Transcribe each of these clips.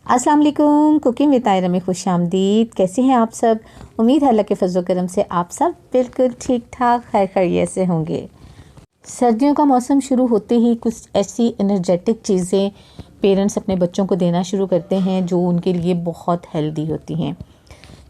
अस्सलाम वालेकुम। Cooking with Ayra में खुश आमदीद। कैसे हैं आप सब? उम्मीद है अल्लाह के फजल करम से आप सब बिल्कुल ठीक ठाक खैर खैरियत से होंगे। सर्दियों का मौसम शुरू होते ही कुछ ऐसी एनर्जेटिक चीज़ें पेरेंट्स अपने बच्चों को देना शुरू करते हैं जो उनके लिए बहुत हेल्दी होती हैं।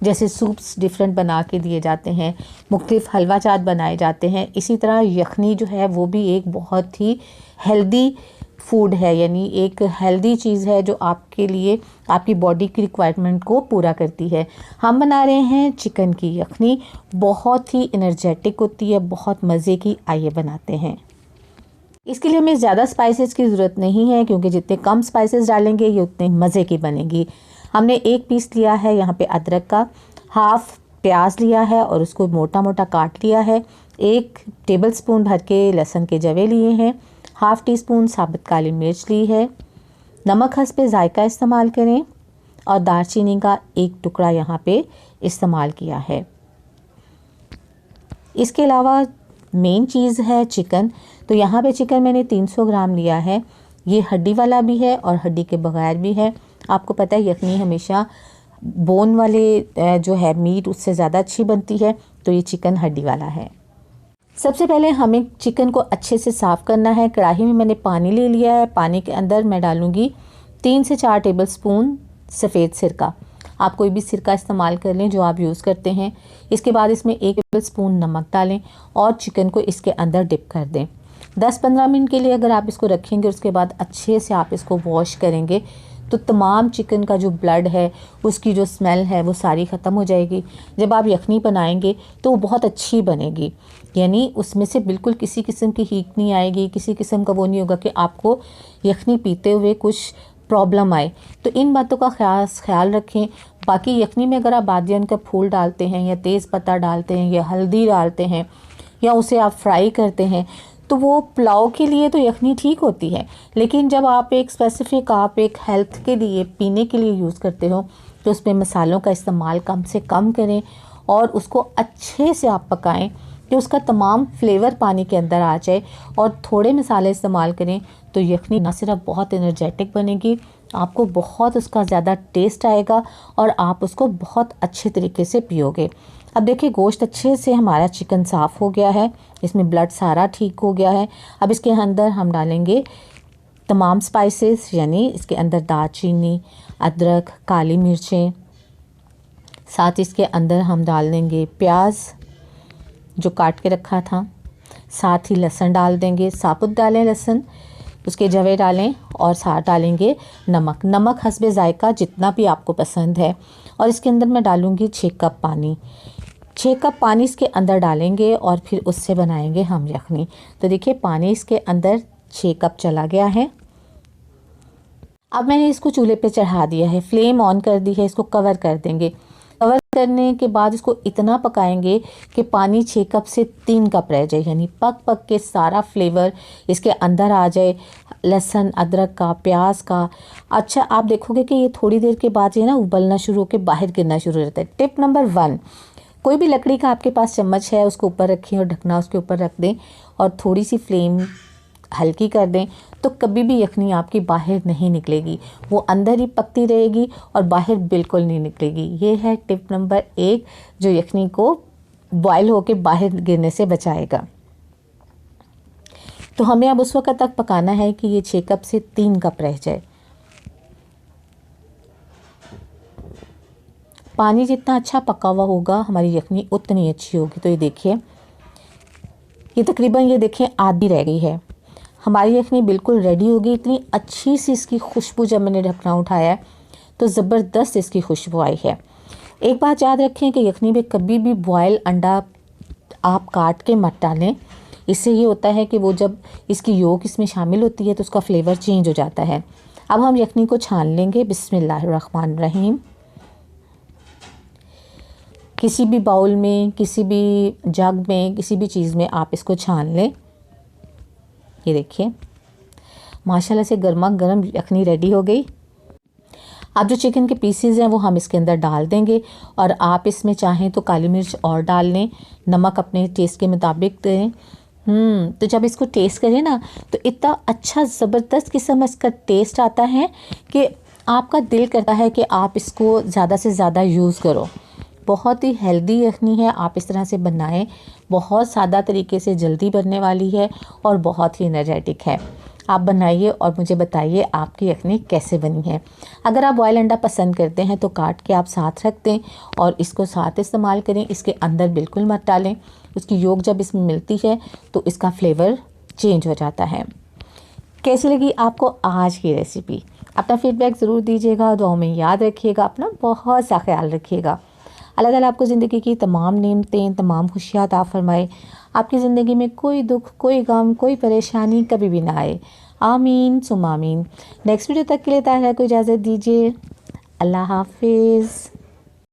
जैसे सूप्स डिफरेंट बना के दिए जाते हैं, मुख्तलिफ हलवा जात बनाए जाते हैं। इसी तरह यखनी जो है वो भी एक बहुत ही हेल्दी फूड है, यानी एक हेल्दी चीज़ है जो आपके लिए आपकी बॉडी की रिक्वायरमेंट को पूरा करती है। हम बना रहे हैं चिकन की यखनी। बहुत ही एनर्जेटिक होती है, बहुत मज़े की। आइए बनाते हैं। इसके लिए हमें ज़्यादा स्पाइसेस की ज़रूरत नहीं है क्योंकि जितने कम स्पाइसेस डालेंगे ये उतने मज़े की बनेगी। हमने एक पीस लिया है यहाँ पे अदरक का, हाफ प्याज लिया है और उसको मोटा मोटा काट लिया है। 1 टेबलस्पून भर के लहसुन के जवे लिए हैं। हाफ़ टी स्पून साबुत काली मिर्च ली है। नमक हस्बे ज़ायका इस्तेमाल करें और दालचीनी का 1 टुकड़ा यहाँ पे इस्तेमाल किया है। इसके अलावा मेन चीज़ है चिकन। तो यहाँ पे चिकन मैंने 300 ग्राम लिया है। ये हड्डी वाला भी है और हड्डी के बगैर भी है। आपको पता है यखनी हमेशा बोन वाले जो है मीट उससे ज़्यादा अच्छी बनती है, तो ये चिकन हड्डी वाला है। सबसे पहले हमें चिकन को अच्छे से साफ़ करना है। कढ़ाई में मैंने पानी ले लिया है। पानी के अंदर मैं डालूँगी 3 से 4 टेबलस्पून सफ़ेद सिरका। आप कोई भी सिरका इस्तेमाल कर लें जो आप यूज़ करते हैं। इसके बाद इसमें 1 टेबलस्पून नमक डालें और चिकन को इसके अंदर डिप कर दें। 10-15 मिनट के लिए अगर आप इसको रखेंगे, उसके बाद अच्छे से आप इसको वॉश करेंगे तो तमाम चिकन का जो ब्लड है, उसकी जो स्मेल है वो सारी ख़त्म हो जाएगी। जब आप यखनी बनाएंगे तो वो बहुत अच्छी बनेगी, यानी उसमें से बिल्कुल किसी किस्म की हीट नहीं आएगी, किसी किस्म का वो नहीं होगा कि आपको यखनी पीते हुए कुछ प्रॉब्लम आए। तो इन बातों का ख्याल रखें। बाकी यखनी में अगर आप बादियान का फूल डालते हैं या तेज़ पत्ता डालते हैं या हल्दी डालते हैं या उसे आप फ्राई करते हैं तो वो पुलाव के लिए तो यखनी ठीक होती है, लेकिन जब आप एक स्पेसिफ़िक आप एक हेल्थ के लिए पीने के लिए यूज़ करते हो तो उसमें मसालों का इस्तेमाल कम से कम करें और उसको अच्छे से आप पकाएं कि उसका तमाम फ्लेवर पानी के अंदर आ जाए। और थोड़े मसाले इस्तेमाल करें तो यखनी ना सिर्फ बहुत एनर्जेटिक बनेगी, आपको बहुत उसका ज़्यादा टेस्ट आएगा और आप उसको बहुत अच्छे तरीके से पियोगे। अब देखिए गोश्त अच्छे से हमारा चिकन साफ़ हो गया है, इसमें ब्लड सारा ठीक हो गया है। अब इसके अंदर हम डालेंगे तमाम स्पाइसेस, यानी इसके अंदर दालचीनी, अदरक, काली मिर्चें, साथ इसके अंदर हम डाल देंगे प्याज जो काट के रखा था, साथ ही लहसुन डाल देंगे। साबुत डालें लहसुन, उसके जवे डालें और साथ डालेंगे नमक। नमक हस्बे ज़ायका जितना भी आपको पसंद है। और इसके अंदर मैं डालूँगी 6 कप पानी। 6 कप पानी इसके अंदर डालेंगे और फिर उससे बनाएंगे हम यखनी। तो देखिए पानी इसके अंदर 6 कप चला गया है। अब मैंने इसको चूल्हे पे चढ़ा दिया है, फ्लेम ऑन कर दी है। इसको कवर कर देंगे। कवर करने के बाद इसको इतना पकाएंगे कि पानी 6 कप से 3 कप रह जाए, यानी पक पक के सारा फ्लेवर इसके अंदर आ जाए, लहसुन, अदरक का, प्याज का। अच्छा आप देखोगे कि ये थोड़ी देर के बाद ये ना उबलना शुरू होकर बाहर गिरना शुरू हो जाता है। टिप नंबर 1, कोई भी लकड़ी का आपके पास चम्मच है उसको ऊपर रखें और ढकना उसके ऊपर रख दें और थोड़ी सी फ्लेम हल्की कर दें तो कभी भी यखनी आपकी बाहर नहीं निकलेगी, वो अंदर ही पकती रहेगी और बाहर बिल्कुल नहीं निकलेगी। ये है टिप नंबर 1 जो यखनी को बॉयल होकर बाहर गिरने से बचाएगा। तो हमें अब उस वक्त तक पकाना है कि ये 6 कप से 3 कप रह जाए। पानी जितना अच्छा पका हुआ होगा हमारी यखनी उतनी अच्छी होगी। तो ये देखिए ये तकरीबन ये देखें आधी रह गई है। हमारी यखनी बिल्कुल रेडी होगी। इतनी अच्छी सी इसकी खुशबू, जब मैंने ढकना उठाया तो ज़बरदस्त इसकी खुशबू आई है। एक बात याद रखें कि यखनी में कभी भी बॉयल अंडा आप काट के मत डालें। इससे ये होता है कि वो जब इसकी योक इसमें शामिल होती है तो उसका फ्लेवर चेंज हो जाता है। अब हम यखनी को छान लेंगे। बिस्मिल्लाहिर्रहमानिर्रहीम। किसी भी बाउल में, किसी भी जग में, किसी भी चीज़ में आप इसको छान लें। ये देखिए माशाल्लाह से गर्मा गर्म यखनी रेडी हो गई। अब जो चिकन के पीसेस हैं वो हम इसके अंदर डाल देंगे और आप इसमें चाहें तो काली मिर्च और डाल लें, नमक अपने टेस्ट के मुताबिक दें। तो जब इसको टेस्ट करें ना तो इतना अच्छा ज़बरदस्त किस्म इसका टेस्ट आता है कि आपका दिल करता है कि आप इसको ज़्यादा से ज़्यादा यूज़ करो। बहुत ही हेल्दी यखनी है, आप इस तरह से बनाएं। बहुत सादा तरीके से जल्दी बनने वाली है और बहुत ही एनर्जेटिक है। आप बनाइए और मुझे बताइए आपकी यखनी कैसे बनी है। अगर आप बॉयल अंडा पसंद करते हैं तो काट के आप साथ रख दें और इसको साथ इस्तेमाल करें। इसके अंदर बिल्कुल मत डालें, उसकी योग जब इसमें मिलती है तो इसका फ्लेवर चेंज हो जाता है। कैसी लगी आपको आज की रेसिपी? अपना फीडबैक ज़रूर दीजिएगा, दुआओं में याद रखिएगा, अपना बहुत सा ख्याल रखिएगा। अल्लाह ताला आपको ज़िंदगी की तमाम नेमतें, तमाम खुशियाँ अता फरमाए। आपकी ज़िंदगी में कोई दुख, कोई गम, कोई परेशानी कभी भी ना आए। आमीन सुम्मा आमीन। नेक्स्ट वीडियो तक के लिए ताला को इजाज़त दीजिए। अल्लाह हाफिज़।